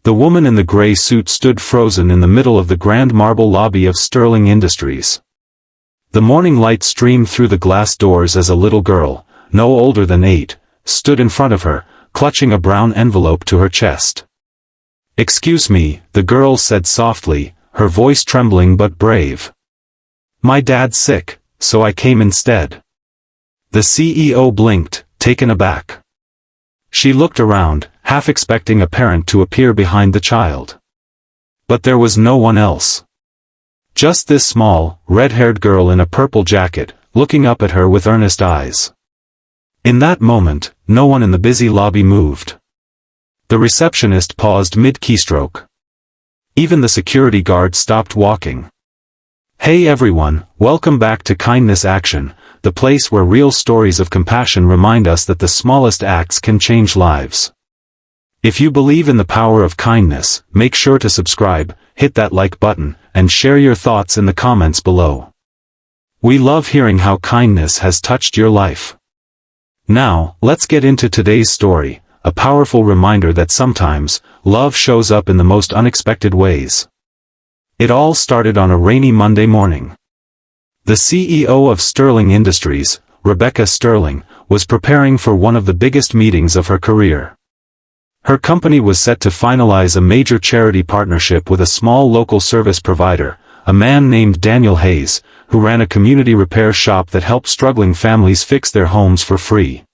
The woman in the gray suit stood frozen in the middle of the grand marble lobby of Sterling Industries. The morning light streamed through the glass doors as a little girl, no older than 8, stood in front of her, clutching a brown envelope to her chest. "Excuse me," the girl said softly, her voice trembling but brave. "My dad's sick, so I came instead." The CEO blinked, taken aback. She looked around, half expecting a parent to appear behind the child. But there was no one else. Just this small, red-haired girl in a purple jacket, looking up at her with earnest eyes. In that moment, no one in the busy lobby moved. The receptionist paused mid-keystroke. Even the security guard stopped walking. "Hey everyone, welcome back to Kindness Action, the place where real stories of compassion remind us that the smallest acts can change lives. If you believe in the power of kindness, make sure to subscribe, hit that like button, and share your thoughts in the comments below. We love hearing how kindness has touched your life. Now, let's get into today's story, a powerful reminder that sometimes, love shows up in the most unexpected ways. It all started on a rainy Monday morning. The CEO of Sterling Industries, Rebecca Sterling, was preparing for one of the biggest meetings of her career. Her company was set to finalize a major charity partnership with a small local service provider, a man named Daniel Hayes, who ran a community repair shop that helped struggling families fix their homes for free.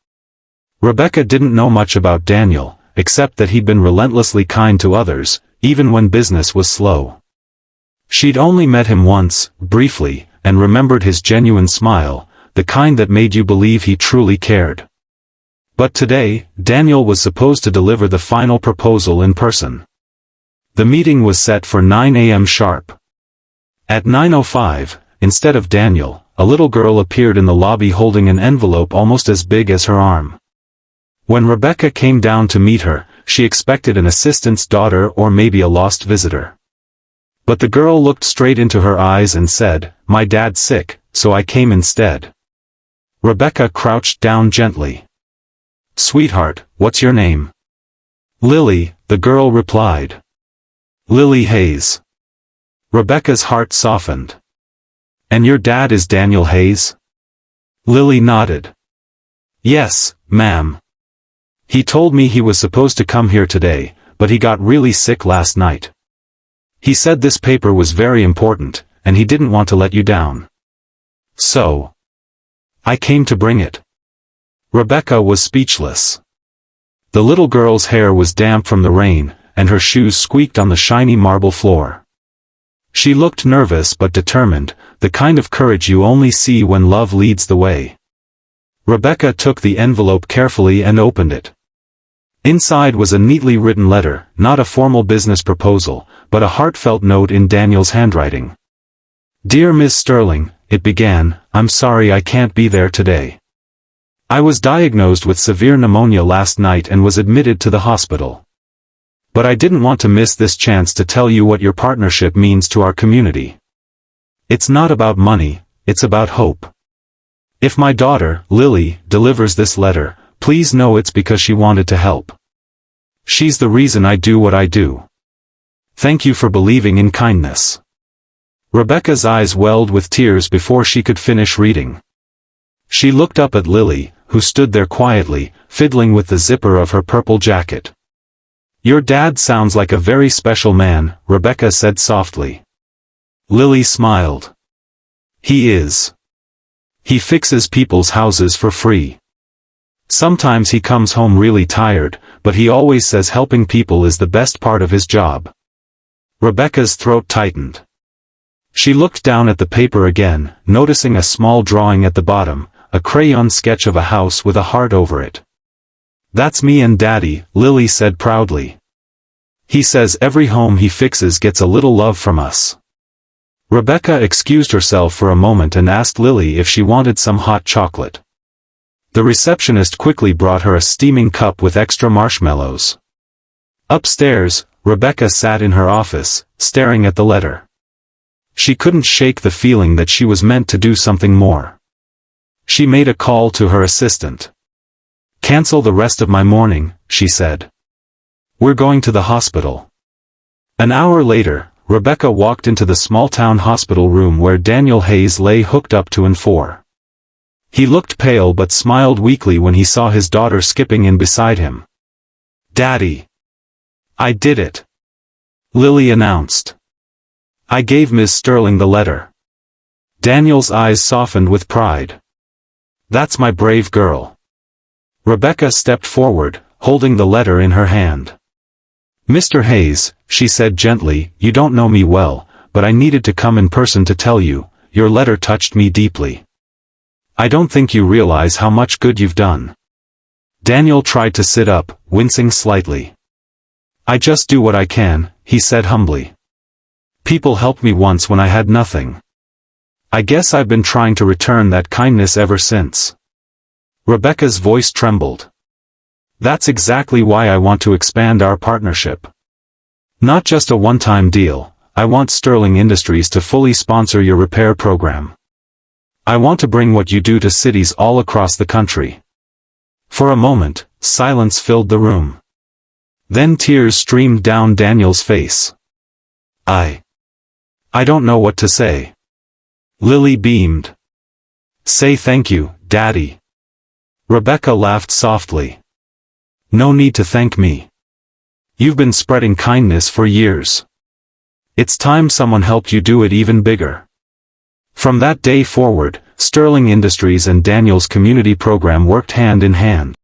Rebecca didn't know much about Daniel, except that he'd been relentlessly kind to others, even when business was slow. She'd only met him once, briefly, and remembered his genuine smile, the kind that made you believe he truly cared. But today, Daniel was supposed to deliver the final proposal in person. The meeting was set for 9 a.m. sharp. At 9:05, instead of Daniel, a little girl appeared in the lobby holding an envelope almost as big as her arm. When Rebecca came down to meet her, she expected an assistant's daughter or maybe a lost visitor. But the girl looked straight into her eyes and said, "My dad's sick, so I came instead." Rebecca crouched down gently. "Sweetheart, what's your name?" "Lily," the girl replied. "Lily Hayes." Rebecca's heart softened. "And your dad is Daniel Hayes?" Lily nodded. "Yes, ma'am. He told me he was supposed to come here today, but he got really sick last night. He said this paper was very important, and he didn't want to let you down. So, I came to bring it." Rebecca was speechless. The little girl's hair was damp from the rain, and her shoes squeaked on the shiny marble floor. She looked nervous but determined, the kind of courage you only see when love leads the way. Rebecca took the envelope carefully and opened it. Inside was a neatly written letter, not a formal business proposal, but a heartfelt note in Daniel's handwriting. "Dear Ms. Sterling," it began, "I'm sorry I can't be there today. I was diagnosed with severe pneumonia last night and was admitted to the hospital. But I didn't want to miss this chance to tell you what your partnership means to our community. It's not about money, it's about hope. If my daughter, Lily, delivers this letter, please know it's because she wanted to help. She's the reason I do what I do. Thank you for believing in kindness." Rebecca's eyes welled with tears before she could finish reading. She looked up at Lily, who stood there quietly, fiddling with the zipper of her purple jacket. "Your dad sounds like a very special man," Rebecca said softly. Lily smiled. "He is. He fixes people's houses for free. Sometimes he comes home really tired, but he always says helping people is the best part of his job." Rebecca's throat tightened. She looked down at the paper again, noticing a small drawing at the bottom, a crayon sketch of a house with a heart over it. "That's me and Daddy," Lily said proudly. "He says every home he fixes gets a little love from us." Rebecca excused herself for a moment and asked Lily if she wanted some hot chocolate. The receptionist quickly brought her a steaming cup with extra marshmallows. Upstairs, Rebecca sat in her office, staring at the letter. She couldn't shake the feeling that she was meant to do something more. She made a call to her assistant. "Cancel the rest of my morning," she said. "We're going to the hospital." An hour later, Rebecca walked into the small-town hospital room where Daniel Hayes lay hooked up to N4. He looked pale but smiled weakly when he saw his daughter skipping in beside him. "Daddy! I did it!" Lily announced. "I gave Ms. Sterling the letter." Daniel's eyes softened with pride. "That's my brave girl." Rebecca stepped forward, holding the letter in her hand. "Mr. Hayes," she said gently, "you don't know me well, but I needed to come in person to tell you, your letter touched me deeply. I don't think you realize how much good you've done." Daniel tried to sit up, wincing slightly. "I just do what I can," he said humbly. "People helped me once when I had nothing. I guess I've been trying to return that kindness ever since." Rebecca's voice trembled. "That's exactly why I want to expand our partnership. Not just a one-time deal, I want Sterling Industries to fully sponsor your repair program. I want to bring what you do to cities all across the country." For a moment, silence filled the room. Then tears streamed down Daniel's face. I don't know what to say." Lily beamed. "Say thank you, Daddy." Rebecca laughed softly. "No need to thank me. You've been spreading kindness for years. It's time someone helped you do it even bigger." From that day forward, Sterling Industries and Daniel's community program worked hand in hand.